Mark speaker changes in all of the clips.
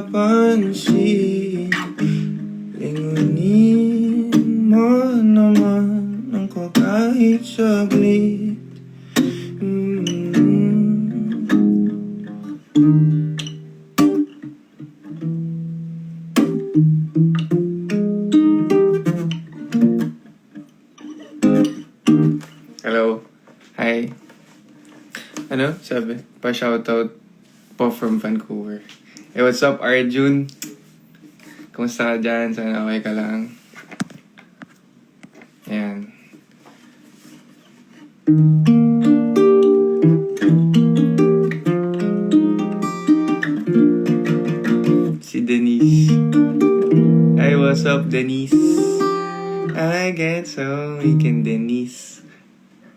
Speaker 1: napapansin. Lingunin mo naman ako kahit saglit. Hello. Hi. Ano? Sabi? Pa-shoutout po from Vancouver. Hey, what's up, Arjun? Kumusta ka dyan? Sana okay ka lang. Ayan. Si Denise. Hey, what's up, Denise? I get so weak in Denise.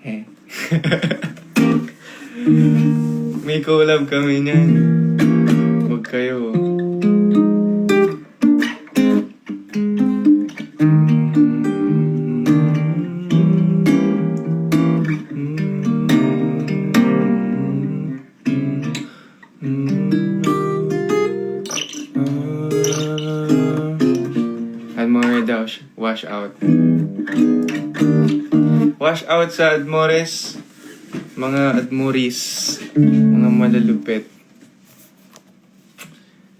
Speaker 1: Eh. May collab kami niyan. Huwag kayo. Admore daw, wash out. Wash out sa Admores. Mga Admoris. Mga malalupit.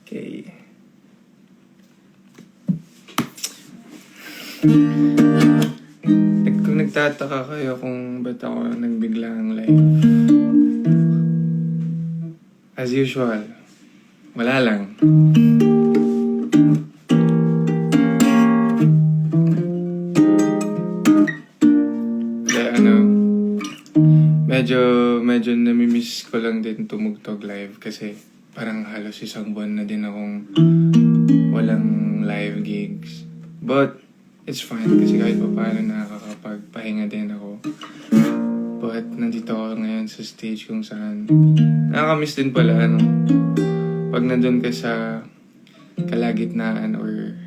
Speaker 1: Okay. Kung nagtataka kayo kung ba't ako nagbiglang live, as usual, wala lang. Medyo namimiss ko lang din tumugtog live kasi parang halos isang buwan na din akong walang live gigs. But it's fine kasi kahit pa paano nakakapagpahinga din ako. But nandito ako ngayon sa stage kung saan nakakamiss din pala pag nandun ka sa kalagitnaan or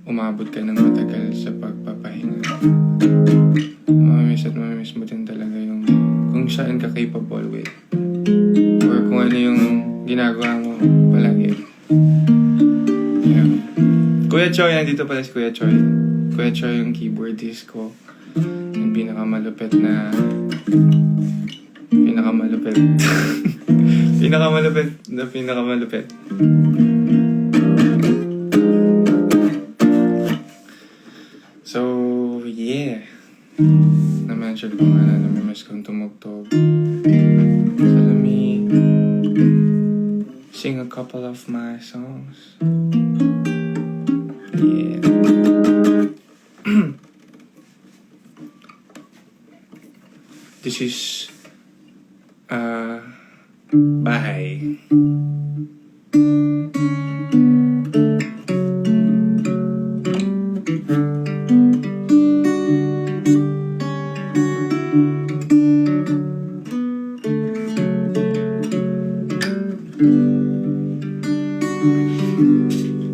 Speaker 1: umabot ka ng matagal sa pagpapahinga. Mamimiss mo din talaga yung kung saan ka capable with or kung ano yung ginagawa mo palagi. Yeah. Kuya Choi, nandito pala si Kuya Choi. Kuya Choi yung keyboardist ko. Yung pinakamalupit. pinakamalupit. So, yeah. Na-mention ko nga na namimiss kong tumugtog. So, let me sing a couple of my songs. Yeah. This is Bahay.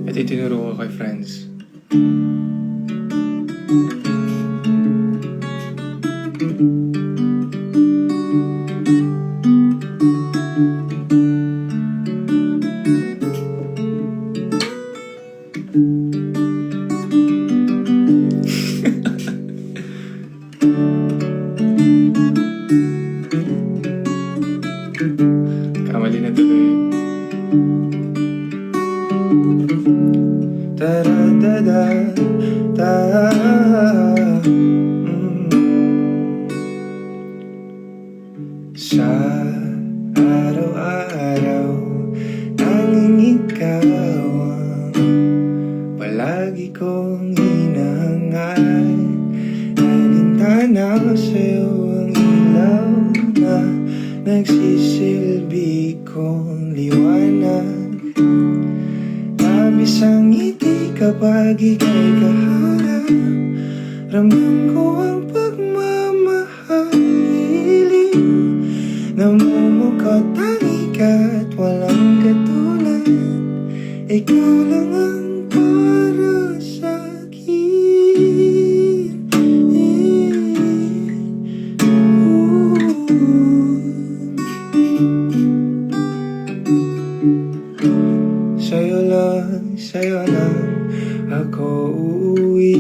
Speaker 1: At itinuro ko kay friends. Kamali na tuloy. Sa araw-araw, tanging ikaw ang palagi kong hinahangal. Nalintana ko sa'yo ang ilaw na nagsisilbi kong liwanag. Labis ang ngiti kapag ika'y kaharap. Ramdam ko ang pagmamahal. Namumukha tangi ka't walang katulad. Ikaw lang ang para sa'kin. Sa'yo sa'yo na ako uuwi.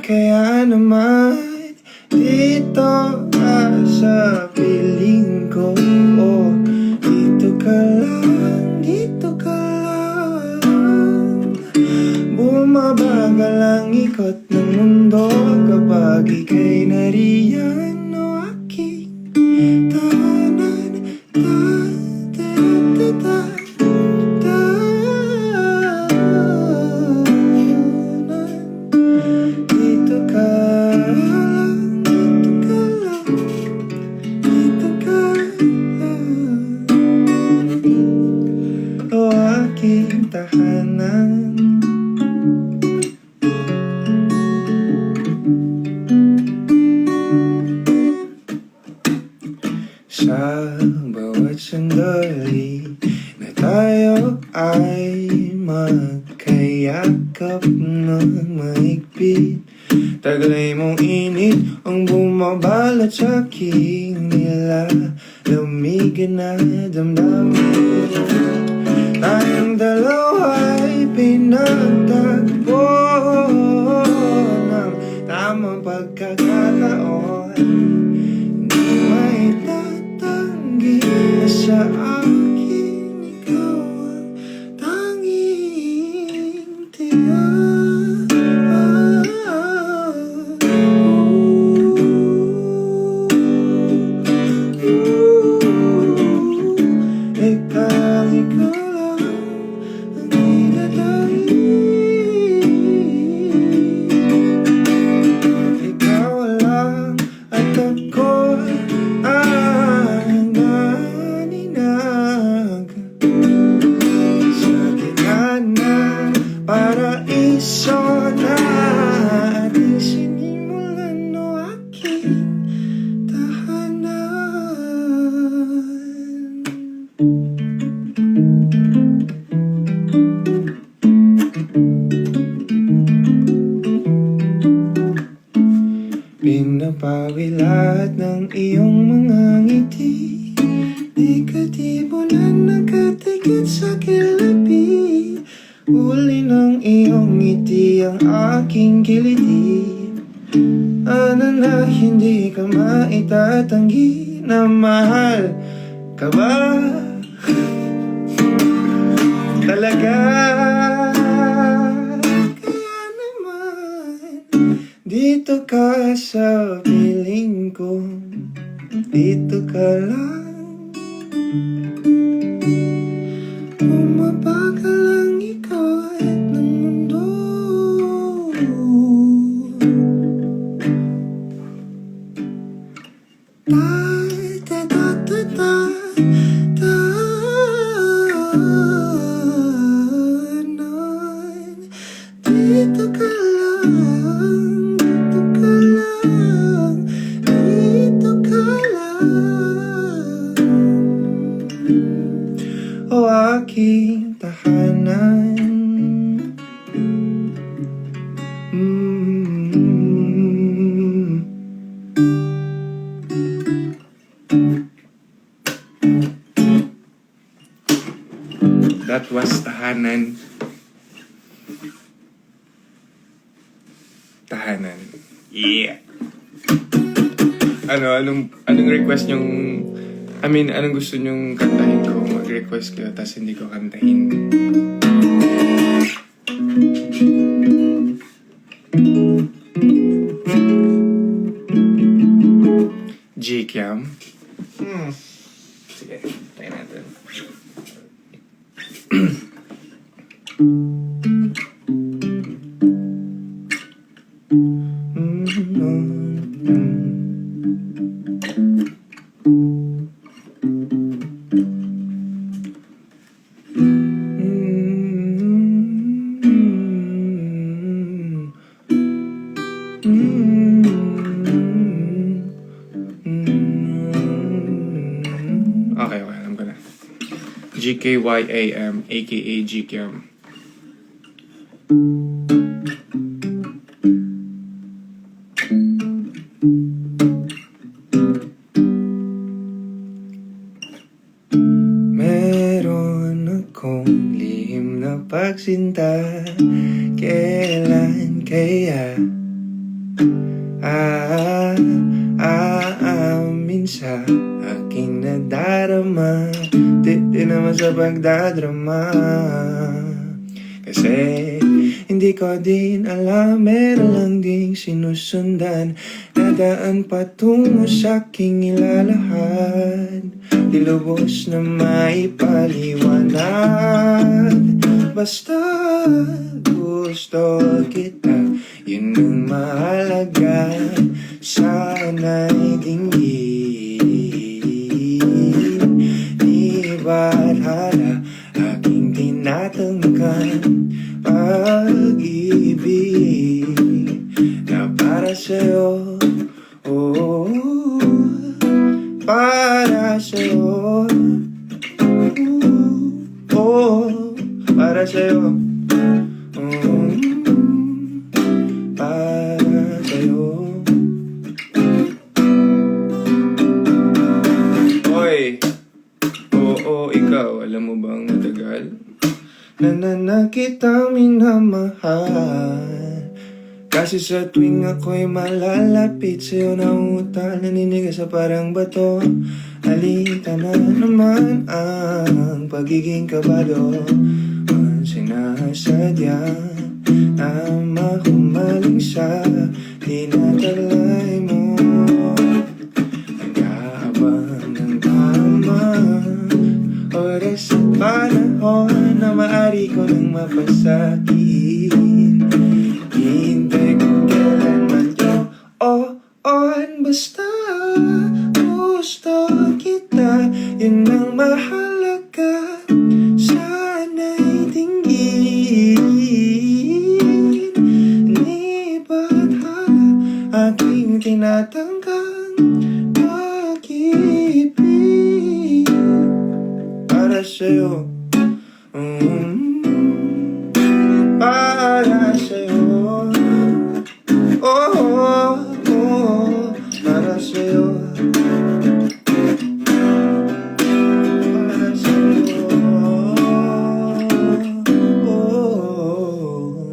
Speaker 1: Kaya naman dito ka sa piling ko, oh, dito ka lang, dito ka lang. Bumabagal ang ikot ng mundo kapag ika'y nariyan, o aking tahanan. Dito ka lang, dito ka lang, dito ka lang, o aking tahanan. Sa bawat sandali na tayo ay magkayakap ng mahigpit, taglay mong init ang bumabalot sa aking nilalamugan na damdamin. Tayong dalawa'y pinagtagpo ng tamang pagkakataon. Di may tatanggi na sa akin ikaw ang tanging tiyan. Ikaw lang ang dinadaig. Ikaw lang at ako'y ang naninag sa gitna ng paraiso na ating sinimulan, o aking tahanan. Pinapawi lahat ng iyong mga ngiti, negatibo na nakatikit sa kilabi. Uli ng iyong ngiti ang aking kiliti. Ano na hindi ka maitatanggi na mahal ka ba talaga? Kaya naman dito ka sa piling ko, dito ka lang. Bumabagal ang ikot ng mundo. Dito ka lang, dito ka lang, dito ka lang, o aking tahanan. That was Tahanan. Tahanan. Yeah. Anong request nyong, anong gusto nyong kantahin ko? Mag-request kayo, tas hindi ko kantahin. G-Cam. Sige, tayo natin. Okay, alam ko na. GKYAM, aka G-Cam. Meron kong lihim na pagsinta. Kailan kaya aamin sa aking nadarama? Di naman sa pagdadrama, kasi hindi ko din alam, meron lang ding sinusundan. Nadaan patungo sa aking ilalahad, di lubos na maipaliwanag. Basta gusto kita, yun ang mahalaga. Sana'y dinggin, di ba't hala aking tinatangkan pag-ibig na para sa'yo. Oh, para sa'yo. Oh, para sa'yo. Para sa'yo. Hoy! Oo, ikaw, alam mo bang matagal na kitang minamahal? Kasi sa tuwing ako'y malalapit sa'yo, nauutal, naninigas sa parang bato. Halika na naman ang pagiging kabado. Ang sinasadya na mahumaling sa tinataglay mo. Nag-aabang ng tamang oras at panahon na maaari ko nang mapasakit. Hintay kung kailan man on, basta gusto kita, yun ang mahalaga. Sana'y dinggin, di ba't hala aking tinatanggang pag-ibig para sa'yo. Para sa'yo. Oh, para sa'yo. Para sa'yo. Oh,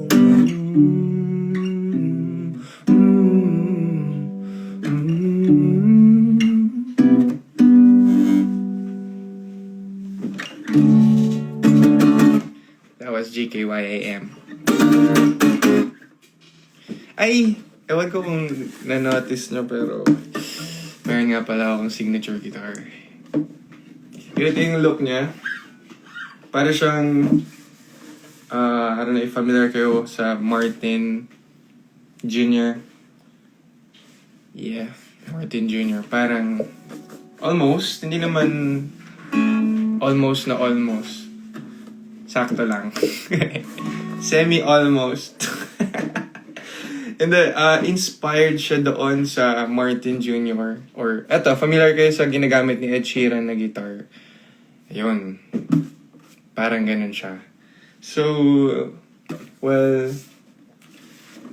Speaker 1: That was GKYAM. Ay, ewan ko kung na-notice nyo, pero meron nga pala akong signature guitar. Ito yung look niya. Para siyang, I don't know if familiar kayo sa Martin Jr. Yeah, Martin Jr. Parang, almost, hindi naman almost na almost. Sakto lang. Semi-almost. And then, inspired siya doon sa Martin Jr. Or, eto, familiar kayo sa ginagamit ni Ed Sheeran na guitar. Ayun. Parang ganun siya. So, well,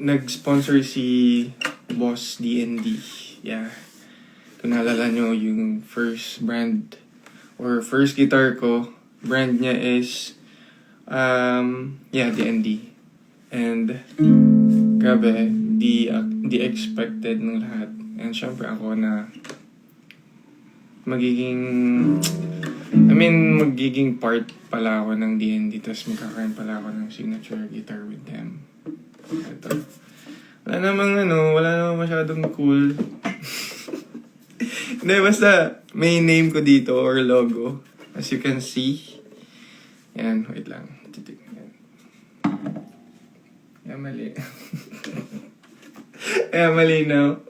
Speaker 1: nag-sponsor si Boss D&D. Yeah. Kung naalala nyo, yung first brand or first guitar ko, brand niya is, D&D. And, grabe, di expected ng lahat. And syempre ako na magiging part pala ako ng D&D, tapos magkakaroon pala ako ng signature guitar with them. Ito. Wala namang masyadong cool. Hindi, basta may name ko dito or logo. As you can see. Yan, wait lang. Yan, mali. Mali na.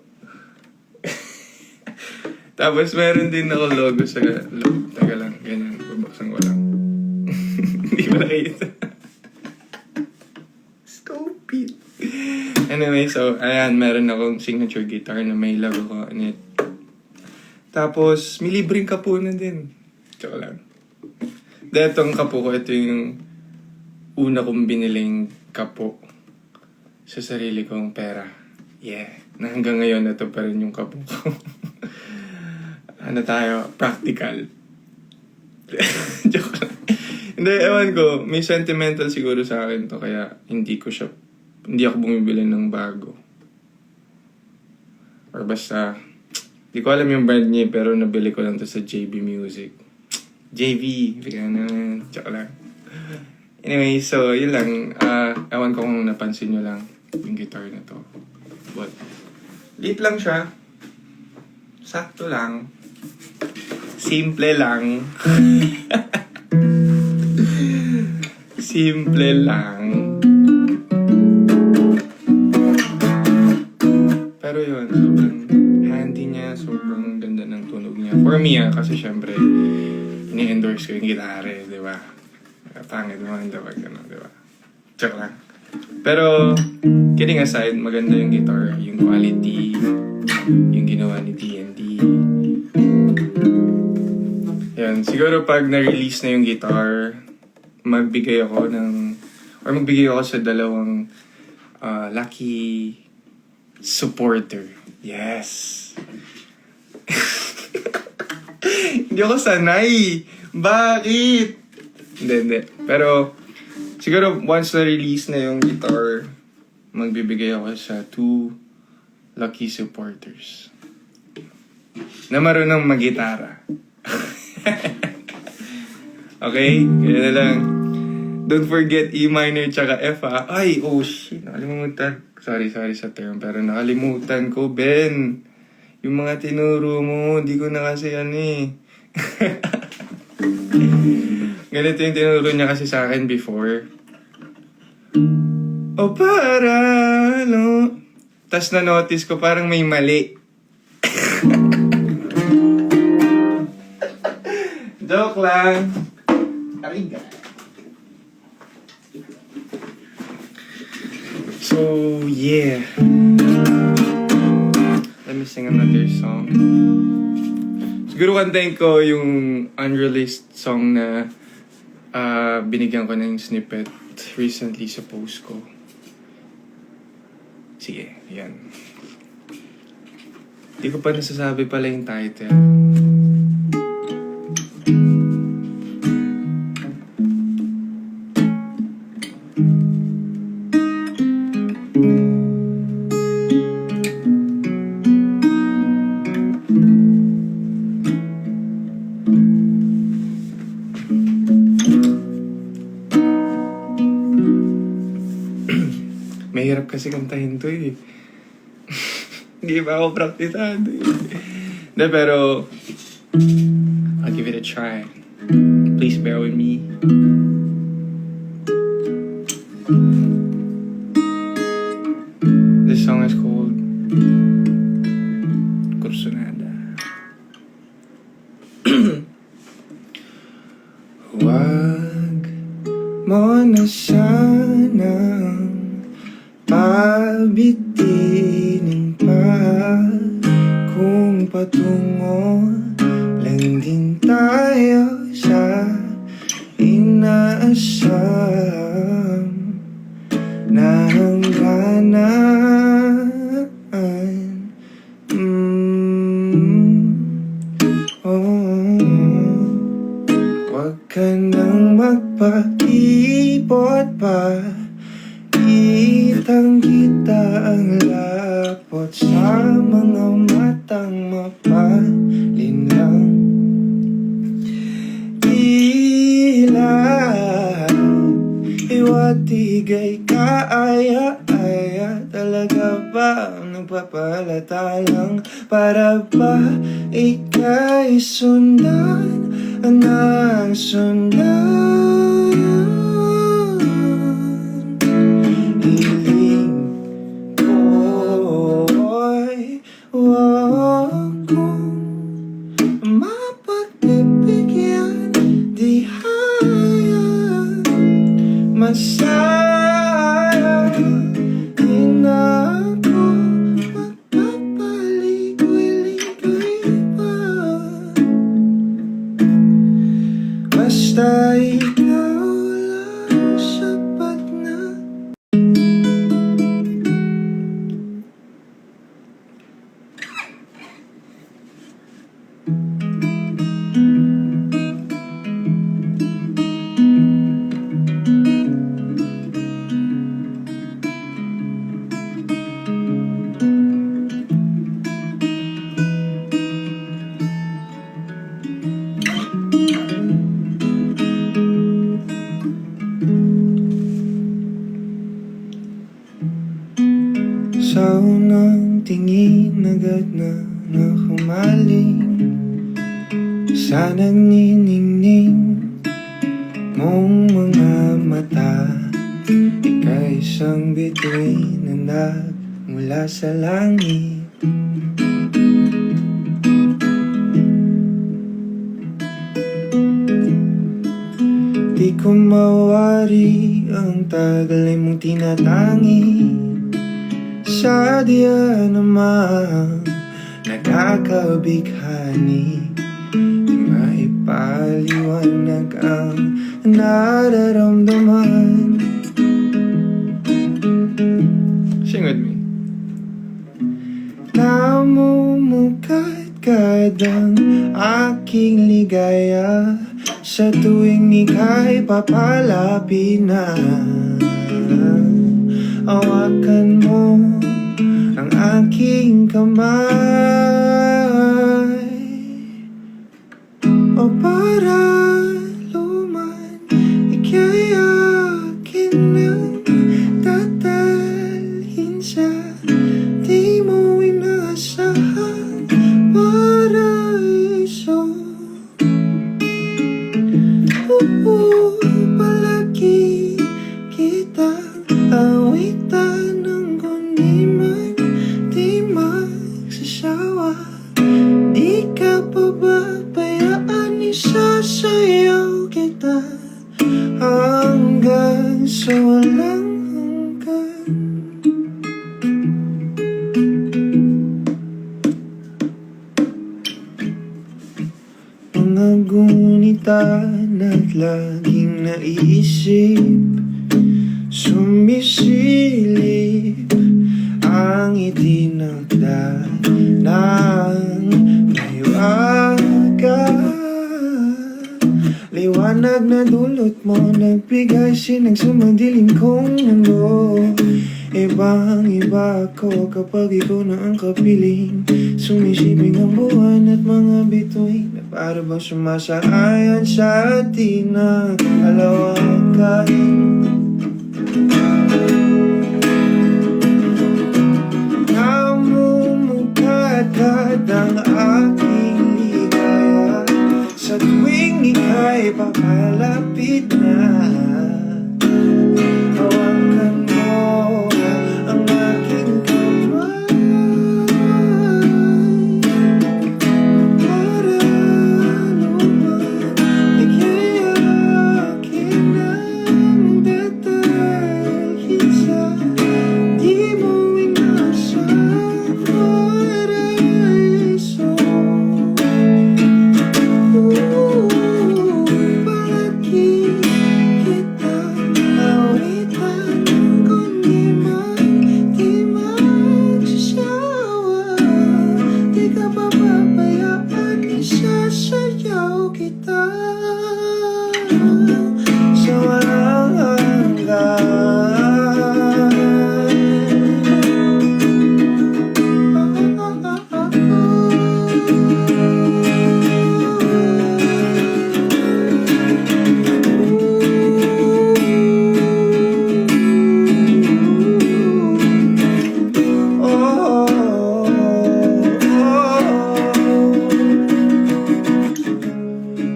Speaker 1: Tapos meron din ako logo sa loob. Taga lang, ganyan. Babaksan ko lang. Hindi mo nakita. Stupid. Anyway, so, ayan, meron akong signature guitar na may logo ko on it. Tapos, may libreng kapo na din. Tsaka lang. Dahil itong kapo ko, ito yung una kong biniling kapo sa sarili kong pera. Yeah. Na hanggang ngayon, ito pa rin yung kapo ko. Ano tayo? Practical. Joke lang. Hindi, ewan ko. May sentimental siguro sa akin to. Kaya hindi ako bumibili ng bago. Or basta, di ko alam yung brand niya pero nabili ko lang to sa JB Music. JB, bigyan naman. Tsaka lang. Anyway, so yun lang. Ewan ko kung napansin nyo lang yung guitar na to. But, liit lang siya. Sakto lang. Simple lang. Simple lang. Pero yun, sobrang handy niya, sobrang ganda ng tunog niya. For me kasi syempre, ini-endorse ko yung gitara di ba? Pangit naman dapat gano'n, di ba? Check lang. Pero, kidding aside, maganda yung guitar, yung quality, yung ginawa ni TNT. Yan, siguro pag na-release na yung guitar, magbigay ako sa dalawang lucky supporter. Yes! Hindi ako sanay! Bakit? Hindi. Pero, siguro once na-release na yung guitar, magbibigay ako sa 2 lucky supporters na marunong mag-gitara. Okay? Kaya na lang. Don't forget E minor tsaka F ha. Ay, oh shit. Nakalimutan. Sorry sa term. Pero nakalimutan ko, Ben. Yung mga tinuro mo, di ko na kasi Ganito yung tinuro niya kasi sa akin before. O para, tas na-notice ko parang may mali. Joke lang. Ariga. So, yeah. Let me sing another song. Siguro kantahin ko yung unreleased song na binigyan ko ng snippet recently sa post ko. Sige, yan. Hindi ko pa nasasabi pala yung title. Mahirap kasi kantahin to eh. Hindi ba ako praktisado eh. De, pero I'll give it a try. Please bear with me. This song is called Kursunada. Wag mo na sanang pabitinin pa kung patungo lang din tayo sa inaasam na hangganan. Wag ka nang magpakipot pa, kitang kita ang lapot sa mga matang mapalinlang. Tila iwatigay kaaya-aya, talaga ba ang nagpapalatalang para ba ika'y sundan ng sundan? Hiling ko'y huwag kong mapagbibigyan, di hayag masaya. Di na ako magpapaligoy-ligoy pa, basta ikaw lang sapat na. na nakamaling sa nagniningning mong mga mata. Ika'y isang bituin na nagmula sa langit. Di ko mawari ang tagal ay mong tinatangi. Sa diyan namang nakakabighani, di maipaliwanag ang nararamdaman. Sing with me. Namumukadkad ang aking ligaya sa tuwing ika'y papalapit na. Hawakan mo ang aking kamay, o para luman ika'y akin nang tatalhin sa di mo inaasahan paraiso. Palagi kitang awitan ng kundi man di magsasawa. Di ka pababayaan, isasayaw kita hanggang sa walang hanggan. Mga gunitan at laging naiisip, sumisilip ang itinakda ng mahiwaga. Liwanag na dulot mo, nagbigay sinang sumadilim kong mundo. Ibang-iba ako kapag ikaw na ang kapiling. Sumisiping ang buwan at mga bituin na para bang sumasaayan sa atin na kalawakan. Namumukadkad ang aking ligaya sa tuwing ika'y papalapit na. Hawakan mo ang aking kamay, para luman ika'y akin nang tatalhin sa di mo inaasahan paraiso. Palagi kitang awitan kundi man di magsasawa. Di ka pababayaan, isasayaw kita sa walang hanggan.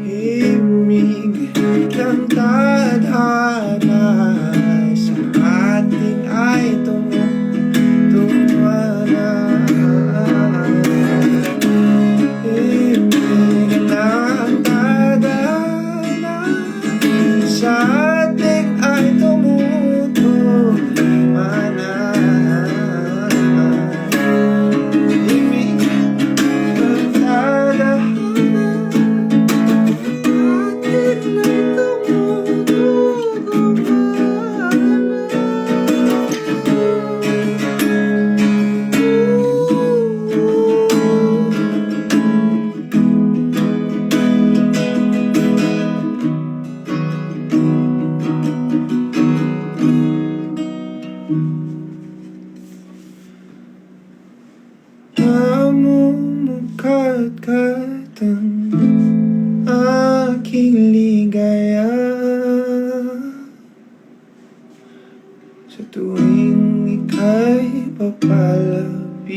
Speaker 1: Himig ng tadhana sa ating ay tumana. Himig ng tadhana sa ating ay tumana. Himig ng tadhana namumukadkad ang aking ligaya sa tuwing ika'y papalapit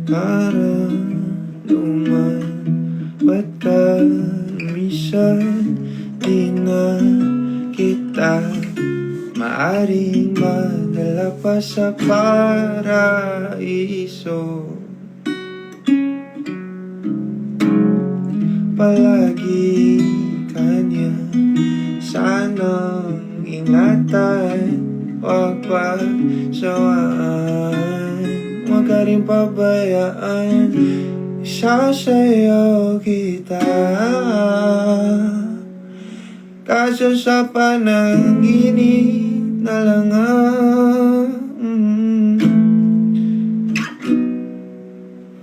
Speaker 1: para luman. Ba't ka minsan di na kita maaring madala pa sa paraiso? Palagi kanya sanang ingatan, huwag pagsawaan, huwag ka rin pabayaan, isasayaw kita. Kaso sa panaginip na lang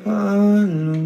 Speaker 1: paalam.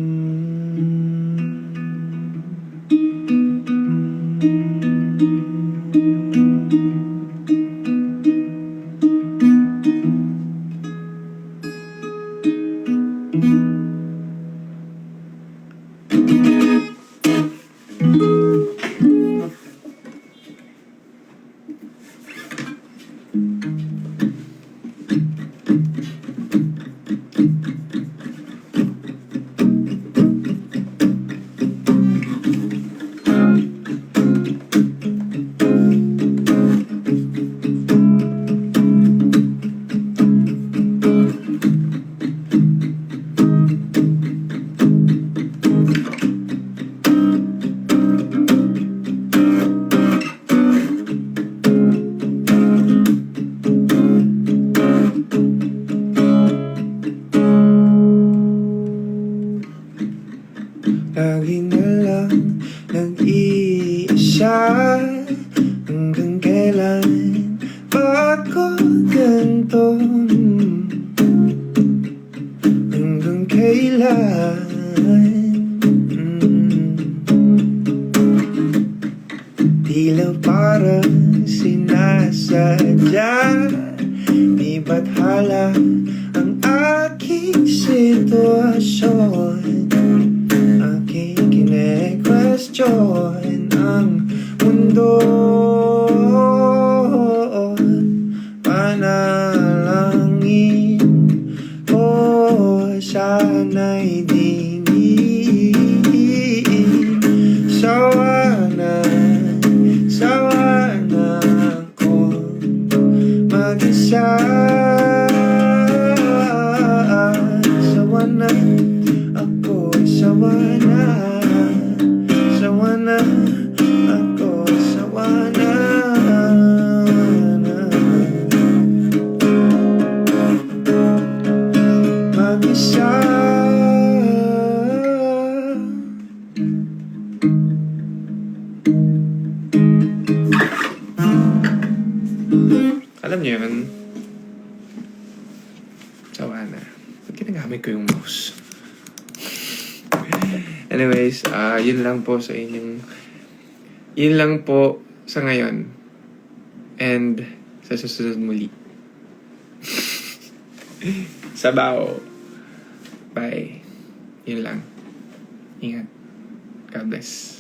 Speaker 1: Lagi na lang nag-iisa, hanggang kailan ba ako ganito? Hanggang kailan? Tila parang sinasadya, di ba't hala ang aking sitwasyon? Aking kine-question ang mundo. Panalangin ko sana'y dingin. Sawa na akong mag-isa. Sawa na ako, sawa na ako, sawa na. Mag-isa. Alam niyo yun? Sawa na. Ba't ginagamit ko yung mouse? Anyways, yun lang po sa inyong... Yun lang po sa ngayon. And sa susunod muli. Sabaw. Bye. Yun lang. Ingat. God bless.